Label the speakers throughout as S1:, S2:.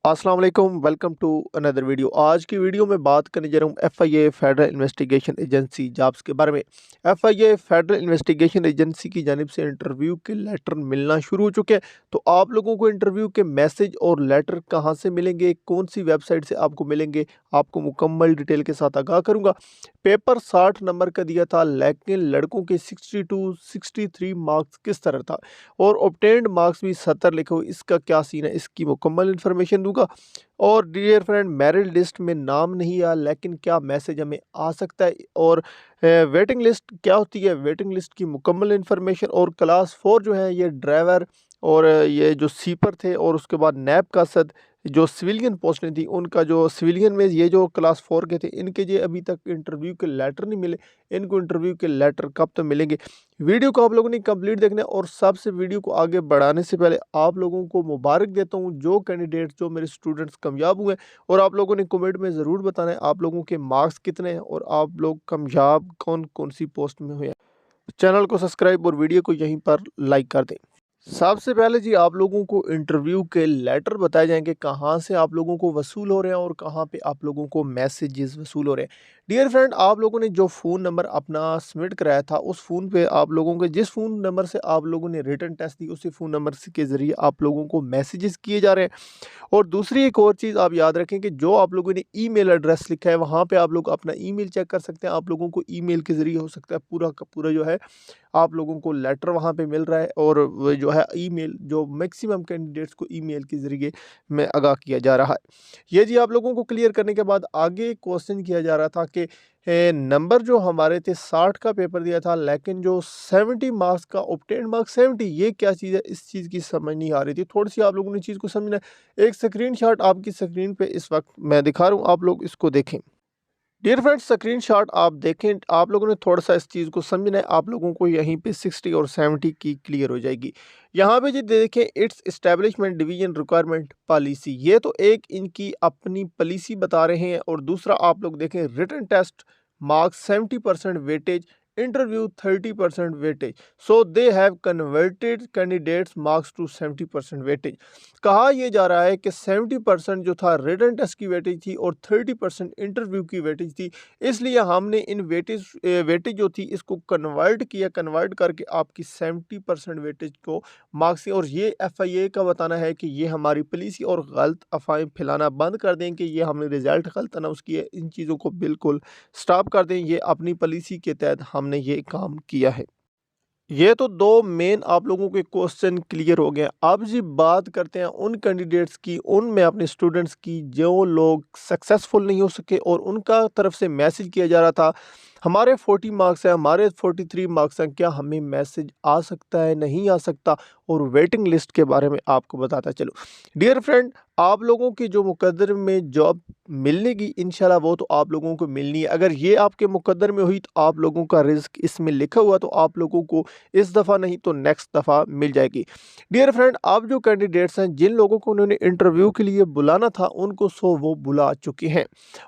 S1: अस्सलाम वालेकुम, welcome to another video. आज की वीडियो में बात करने जा रहा हूँ FIA federal investigation agency jobs के बारे में। एफआईए फेडरल इन्वेस्टिगेशन एजेंसी की जानिब से इंटरव्यू के लेटर मिलना शुरू हो चुके हैं। तो आप लोगों को इंटरव्यू के मैसेज और लेटर कहाँ से मिलेंगे, कौन सी वेबसाइट से आपको मिलेंगे, आपको मुकम्मल डिटेल के साथ आगाह करूँगा। पेपर 60 नंबर का दिया था, लेकिन लड़कों के 62 63 मार्क्स किस तरह था और ऑब्टेन्ड मार्क्स भी 70 लिखे हुए, इसका क्या सीन है, इसकी मुकम्मल इन्फॉर्मेशन दूंगा। और डियर फ्रेंड, मेरिट लिस्ट में नाम नहीं आया, लेकिन क्या मैसेज हमें आ सकता है, और वेटिंग लिस्ट क्या होती है, वेटिंग लिस्ट की मुकम्मल इन्फॉर्मेशन। और क्लास 4 जो है ये ड्राइवर और ये जो सीपर थे, और उसके बाद नैब का सद जो सिविलियन पोस्टें थी, उनका जो सिविलियन में ये जो क्लास 4 के थे, इनके ये अभी तक इंटरव्यू के लेटर नहीं मिले। इनको इंटरव्यू के लेटर कब तक मिलेंगे। वीडियो को आप लोगों ने कंप्लीट देखना है। और सबसे वीडियो को आगे बढ़ाने से पहले आप लोगों को मुबारक देता हूं, जो कैंडिडेट जो मेरे स्टूडेंट्स कामयाब हुए। और आप लोगों ने कमेंट में ज़रूर बताना है आप लोगों के मार्क्स कितने हैं और आप लोग कामयाब कौन कौन सी पोस्ट में हुए हैं। चैनल को सब्सक्राइब और वीडियो को यहीं पर लाइक कर दें। सबसे पहले जी आप लोगों को इंटरव्यू के लेटर बताए जाएंगे, कहाँ से आप लोगों को वसूल हो रहे हैं और कहाँ पे आप लोगों को मैसेजेस वसूल हो रहे हैं। डियर फ्रेंड, आप लोगों ने जो फ़ोन नंबर अपना सबमिट कराया था, उस फ़ोन पे आप लोगों के जिस फ़ोन नंबर से आप लोगों ने रिटन टेस्ट दी, उसी फ़ोन नंबर के ज़रिए आप लोगों को मैसेजेस किए जा रहे हैं। और दूसरी एक और चीज़ आप याद रखें कि जो आप लोगों ने ईमेल एड्रेस लिखा है, वहाँ पे आप लोग अपना ईमेल चेक कर सकते हैं। आप लोगों को ईमेल के ज़रिए हो सकता है पूरा का पूरा जो है आप लोगों को लेटर वहाँ पे मिल रहा है। और वो जो है ईमेल जो मैक्सिमम कैंडिडेट्स को ईमेल के ज़रिए में आगाह किया जा रहा है। ये जी आप लोगों को क्लियर करने के बाद आगे क्वेश्चन किया जा रहा था कि नंबर जो हमारे थे 60 का पेपर दिया था, लेकिन जो 70 मार्क्स का ऑब्टेन्ड मार्क्स 70, ये क्या चीज़ है, इस चीज़ की समझ नहीं आ रही थी। थोड़ी सी आप लोगों ने चीज़ को समझना है। एक स्क्रीनशॉट आपकी स्क्रीन पे इस वक्त मैं दिखा रहा हूँ, आप लोग इसको देखें। डियर फ्रेंड्स, स्क्रीनशॉट आप देखें, आप लोगों ने थोड़ा सा इस चीज़ को समझना है। आप लोगों को यहीं पे 60 और 70 की क्लियर हो जाएगी। यहाँ पे जी देखें, it's establishment division requirement policy, ये तो एक इनकी अपनी पॉलिसी बता रहे हैं। और दूसरा आप लोग देखें, written test marks 70% weightage, interview 30% weightage, so they have converted candidates marks to 70% weightage. कहा यह जा रहा है कि 70% जो था रिटन टेस्ट की वेटेज थी और 30% इंटरव्यू की वेटेज थी। इसलिए हमने इन वेटेज जो थी इसको कन्वर्ट किया, कन्वर्ट करके आपकी 70% वेटेज को मार्क्स। और ये एफआईए का बताना है कि ये हमारी पॉलिसी, और गलत अफवाहें फैलाना बंद कर दें कि ये हमने रिजल्ट गलत अनाउंस किए, इन चीज़ों को बिल्कुल स्टॉप कर दें। ये अपनी पॉलिसी के तहत हमने ये काम किया है। ये तो दो मेन आप लोगों के क्वेश्चन क्लियर हो गए। अब जी बात करते हैं उन कैंडिडेट्स की, उनमें अपने स्टूडेंट्स की, जो लोग सक्सेसफुल नहीं हो सके और उनका तरफ से मैसेज किया जा रहा था हमारे 40 मार्क्स हैं, हमारे 43 मार्क्स हैं, क्या हमें मैसेज आ सकता है, नहीं आ सकता। और वेटिंग लिस्ट के बारे में आपको बताता चलो। डियर फ्रेंड, आप लोगों की जो मुकद्दर में जॉब मिलने की इंशाल्लाह वो तो आप लोगों को मिलनी है। अगर ये आपके मुकद्दर में हुई तो आप लोगों का रिस्क इसमें लिखा हुआ, तो आप लोगों को इस दफ़ा नहीं तो नेक्स्ट दफ़ा मिल जाएगी। डियर फ्रेंड, आप जो कैंडिडेट्स हैं, जिन लोगों को उन्होंने इंटरव्यू के लिए बुलाना था, उनको वो बुला चुके हैं,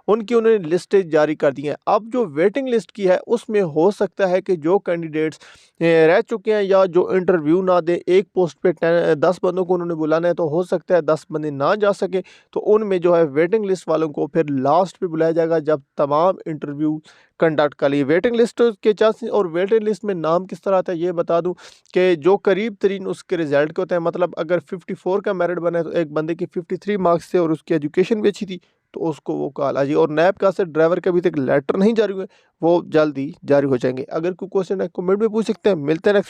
S1: उनकी उन्होंने लिस्टें जारी कर दी हैं। अब जो वेटिंग लिस्ट की है उसमें हो सकता है कि जो कैंडिडेट्स रह चुके हैं या जो इंटरव्यू ना दे, एक पोस्ट पे 10 बंदों को उन्होंने बुलाना है, तो हो सकता है 10 बंदे ना जा सके, तो उनमें जो है वेटिंग लिस्ट वालों को फिर लास्ट पे बुलाया जाएगा जब तमाम इंटरव्यू कंडक्ट कर लिए। वेटिंग लिस्ट के चांसेस, और वेटिंग लिस्ट में नाम किस तरह आता है ये बता दूं कि जो करीब तरीन उसके रिजल्ट के होते हैं, मतलब अगर 54 का मेरिट बना है तो एक बंदे के 53 मार्क्स थे और उसकी एजुकेशन भी अच्छी थी, तो उसको वो कॉल आ जी। और नैब का से ड्राइवर का अभी तक लेटर नहीं जारी हुए, वो जल्द ही जारी हो जाएंगे। अगर कोई क्वेश्चन है कमेंट में पूछ सकते हैं। मिलते हैं नेक्स्ट